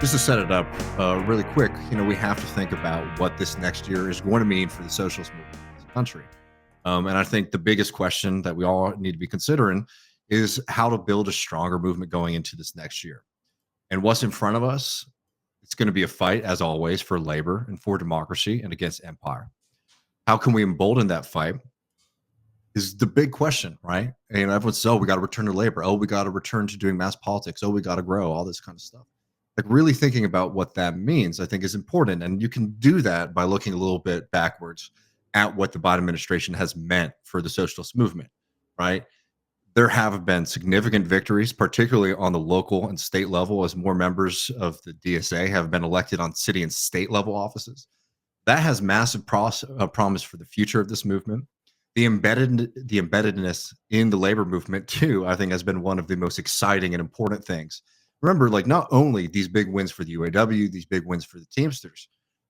Just to set it up really quick, we have to think about what this next year is going to mean for the socialist movement in this country. And I think the biggest question that we all need to be considering is how to build a stronger movement going into this next year. And what's in front of us, it's going to be a fight, as always, for labor and for democracy and against empire. How can we embolden that fight is the big question, right? And everyone says, oh, we got to return to labor. Oh, we got to return to doing mass politics. Oh, we got to grow, all this kind of stuff. Like really thinking about what that means, I think is important. And you can do that by looking a little bit backwards at what the Biden administration has meant for the socialist movement, right? There have been significant victories, particularly on the local and state level, as more members of the DSA have been elected on city and state level offices. That has massive promise for the future of this movement. The embeddedness in the labor movement too, I think, has been one of the most exciting and important things. Remember, like not only these big wins for the UAW, these big wins for the Teamsters,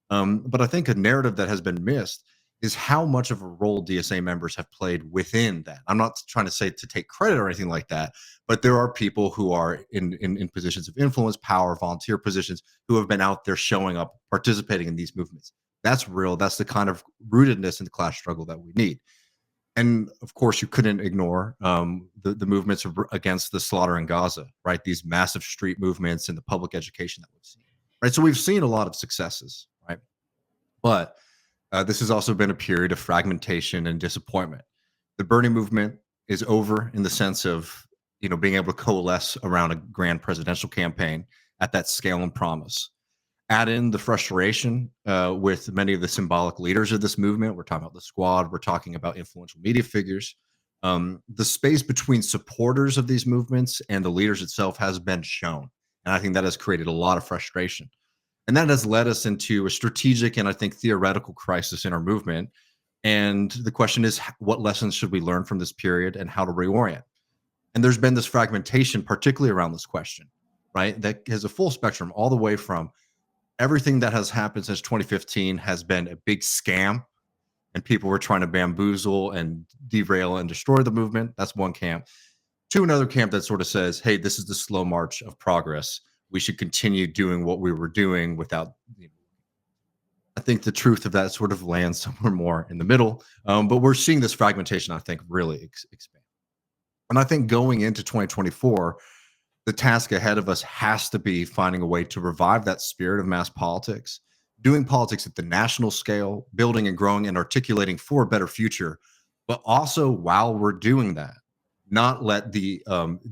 but I think a narrative that has been missed is how much of a role DSA members have played within that. I'm not trying to say to take credit or anything like that, but there are people who are in positions of influence, power, volunteer positions who have been out there showing up, participating in these movements. That's real. That's the kind of rootedness in the class struggle that we need. And of course, you couldn't ignore the movements against the slaughter in Gaza, right? These massive street movements and the public education that we've seen, right? So we've seen a lot of successes, right? But this has also been a period of fragmentation and disappointment. The Bernie movement is over in the sense of being able to coalesce around a grand presidential campaign at that scale and promise. Add in the frustration with many of the symbolic leaders of this movement. We're talking about the squad. We're talking about influential media figures. The space between supporters of these movements and the leaders itself has been shown. And I think that has created a lot of frustration. And that has led us into a strategic and I think theoretical crisis in our movement. And the question is, what lessons should we learn from this period and how to reorient? And there's been this fragmentation, particularly around this question, right? That has a full spectrum all the way from everything that has happened since 2015 has been a big scam and people were trying to bamboozle and derail and destroy the movement. That's one camp. To another camp that sort of says, hey, this is the slow march of progress. We should continue doing what we were doing without, I think the truth of that sort of lands somewhere more in the middle. But we're seeing this fragmentation, I think, really expand. And I think going into 2024, the task ahead of us has to be finding a way to revive that spirit of mass politics, doing politics at the national scale, building and growing and articulating for a better future. But also, while we're doing that, not let the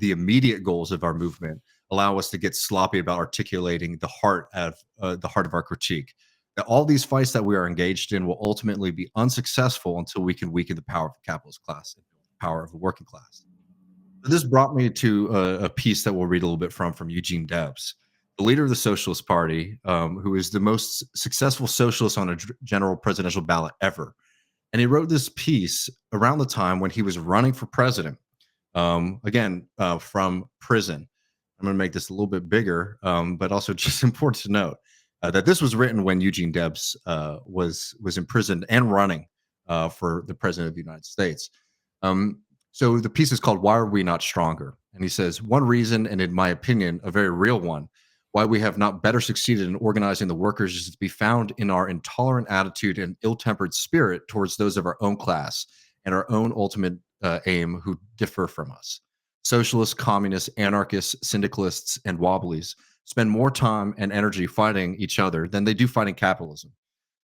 immediate goals of our movement allow us to get sloppy about articulating the heart of our critique. That all these fights that we are engaged in will ultimately be unsuccessful until we can weaken the power of the capitalist class and the power of the working class. This brought me to a piece that we'll read a little bit from Eugene Debs, the leader of the Socialist Party, who is the most successful socialist on a general presidential ballot ever. And he wrote this piece around the time when he was running for president, from prison. I'm going to make this a little bit bigger, but also just important to note that this was written when Eugene Debs was imprisoned and running for the president of the United States. So the piece is called "Why Are We Not Stronger?" And he says, one reason, and in my opinion, a very real one, why we have not better succeeded in organizing the workers is to be found in our intolerant attitude and ill-tempered spirit towards those of our own class and our own ultimate aim who differ from us. Socialists, communists, anarchists, syndicalists, and wobblies spend more time and energy fighting each other than they do fighting capitalism.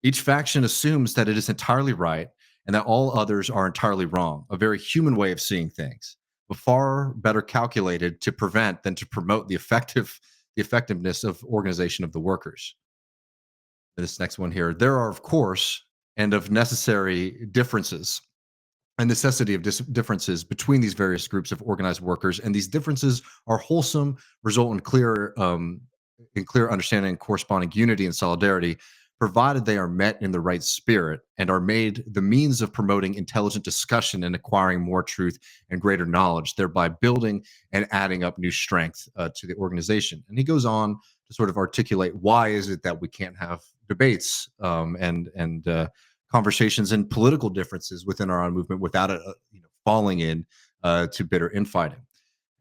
Each faction assumes that it is entirely right and that all others are entirely wrong, a very human way of seeing things, but far better calculated to prevent than to promote the effectiveness of organization of the workers. This next one here, there are, of course, and of necessary differences, a necessity of differences between these various groups of organized workers, and these differences are wholesome, result in clear understanding, corresponding unity and solidarity, provided they are met in the right spirit and are made the means of promoting intelligent discussion and acquiring more truth and greater knowledge, thereby building and adding up new strength to the organization. And he goes on to sort of articulate why is it that we can't have debates and conversations and political differences within our own movement without it falling in to bitter infighting.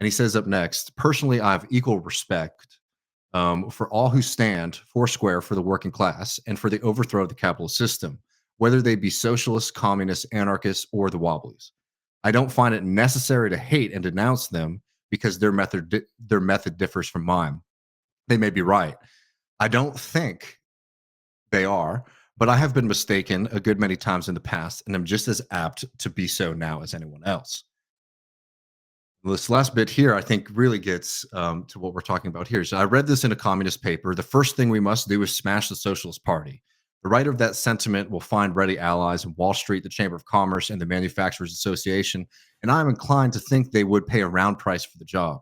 And he says up next, personally, I have equal respect for all who stand foursquare for the working class and for the overthrow of the capitalist system, whether they be socialists, communists, anarchists, or the Wobblies. I don't find it necessary to hate and denounce them because their method differs from mine. They may be right. I don't think they are, but I have been mistaken a good many times in the past, and I'm just as apt to be so now as anyone else. This last bit here, I think, really gets to what we're talking about here. So I read this in a communist paper. The first thing we must do is smash the Socialist Party. The right of that sentiment will find ready allies in Wall Street, the Chamber of Commerce, and the Manufacturers Association, and I'm inclined to think they would pay a round price for the job.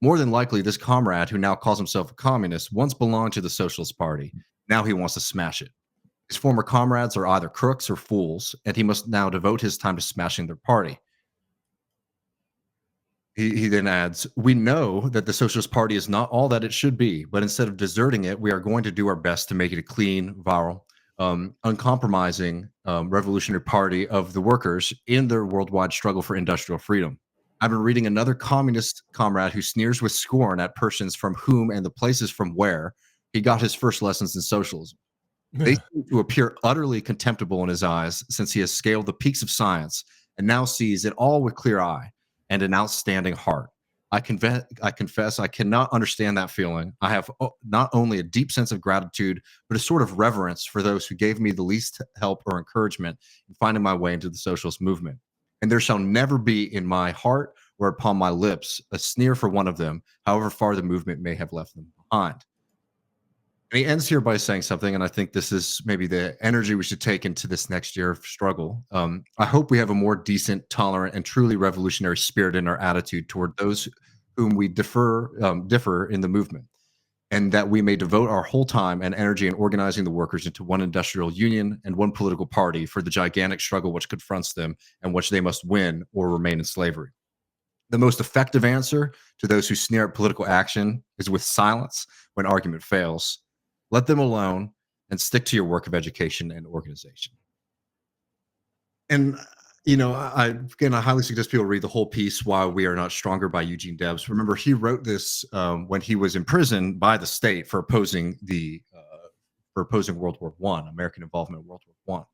More than likely, this comrade, who now calls himself a communist, once belonged to the Socialist Party. Now he wants to smash it. His former comrades are either crooks or fools, and he must now devote his time to smashing their party. He then adds, "We know that the Socialist Party is not all that it should be, but instead of deserting it, we are going to do our best to make it a clean, virile, uncompromising revolutionary party of the workers in their worldwide struggle for industrial freedom." I've been reading another communist comrade who sneers with scorn at persons from whom and the places from where he got his first lessons in socialism. They seem to appear utterly contemptible in his eyes since he has scaled the peaks of science and now sees it all with clear eye and an outstanding heart. I confess I cannot understand that feeling. I have not only a deep sense of gratitude, but a sort of reverence for those who gave me the least help or encouragement in finding my way into the socialist movement. And there shall never be in my heart or upon my lips a sneer for one of them, however far the movement may have left them behind. And he ends here by saying something, and I think this is maybe the energy we should take into this next year of struggle. I hope we have a more decent, tolerant, and truly revolutionary spirit in our attitude toward those whom we differ in the movement, and that we may devote our whole time and energy in organizing the workers into one industrial union and one political party for the gigantic struggle which confronts them and which they must win or remain in slavery. The most effective answer to those who sneer at political action is with silence when argument fails. Let them alone and stick to your work of education and organization. And I highly suggest people read the whole piece "Why We Are Not Stronger" by Eugene Debs. Remember, he wrote this when he was imprisoned by the state for opposing World War One, American involvement in World War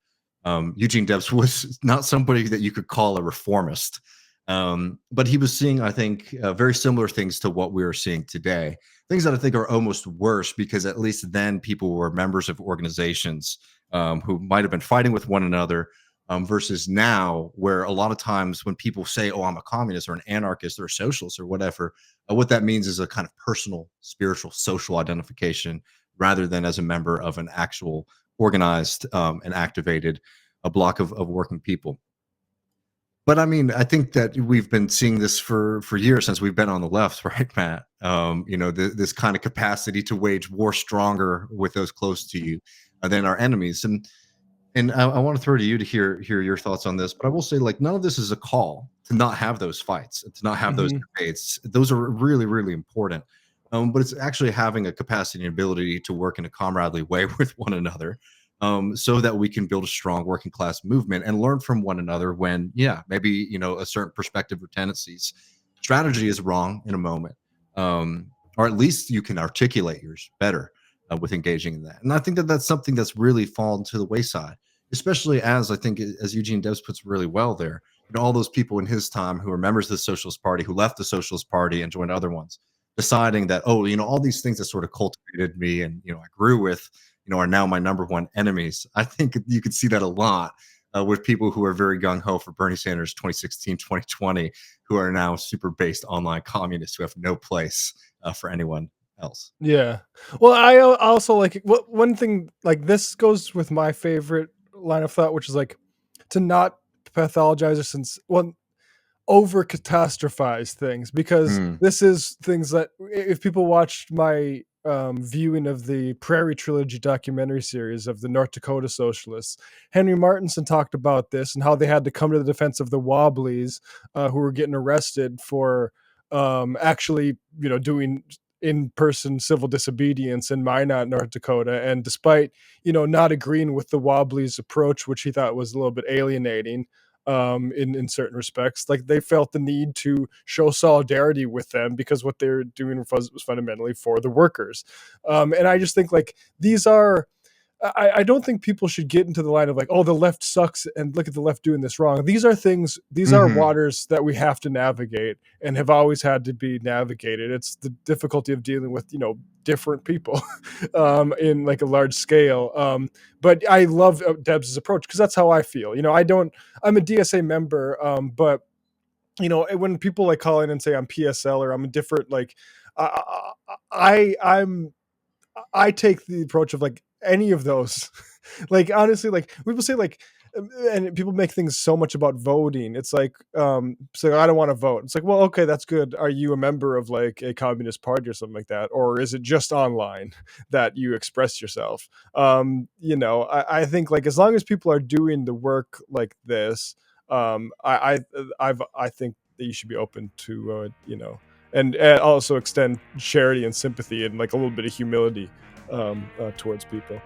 One. Eugene Debs was not somebody that you could call a reformist, but he was seeing, I think, very similar things to what we are seeing today. Things that I think are almost worse because at least then people were members of organizations who might have been fighting with one another. Versus now, where a lot of times when people say, "Oh, I'm a communist or an anarchist or a socialist or whatever," what that means is a kind of personal, spiritual, social identification rather than as a member of an actual organized and activated a block of working people. But I mean, I think that we've been seeing this for years since we've been on the left, right, Matt? This kind of capacity to wage war stronger with those close to you than our enemies. And I want to throw to you to hear your thoughts on this, but I will say, like, none of this is a call to not have those fights, to not have those Mhm. debates. Those are really, really important. But it's actually having a capacity and ability to work in a comradely way with one another, so that we can build a strong working class movement and learn from one another when, yeah, maybe a certain perspective or tendencies, strategy is wrong in a moment, or at least you can articulate yours better with engaging in that. And I think that that's something that's really fallen to the wayside, especially as I think, as Eugene Debs puts really well there, all those people in his time who were members of the Socialist Party, who left the Socialist Party and joined other ones, deciding that, oh, all these things that sort of cultivated me and, I grew with, are now my number one enemies. I think you could see that a lot with people who are very gung ho for Bernie Sanders 2016, 2020, who are now super based online communists who have no place for anyone else. Yeah. Well, I also like what one thing like this goes with my favorite line of thought, which is like to not pathologize or since well over catastrophize things because Mm, this is things that if people watched my viewing of the Prairie Trilogy documentary series of the North Dakota socialists, Henry Martinson talked about this and how they had to come to the defense of the Wobblies who were getting arrested for actually, doing in-person civil disobedience in Minot, North Dakota. And despite, not agreeing with the Wobblies approach, which he thought was a little bit alienating, in certain respects. Like they felt the need to show solidarity with them because what they're doing was fundamentally for the workers. And I just think like these are. I don't think people should get into the line of like, oh, the left sucks and look at the left doing this wrong. These are things, these are Hmm. waters that we have to navigate and have always had to be navigated. It's the difficulty of dealing with, different people in like a large scale. But I love Debs' approach because that's how I feel. I'm a DSA member, but when people like call in and say I'm PSL or I'm a different, like, I'm I take the approach of like any of those. Like honestly, like people say like, and people make things so much about voting. It's like, so I don't want to vote. It's like, well, okay, that's good. Are you a member of like a communist party or something like that, or is it just online that you express yourself? I think like as long as people are doing the work like this, I think that you should be open to, and also extend charity and sympathy and like a little bit of humility towards people.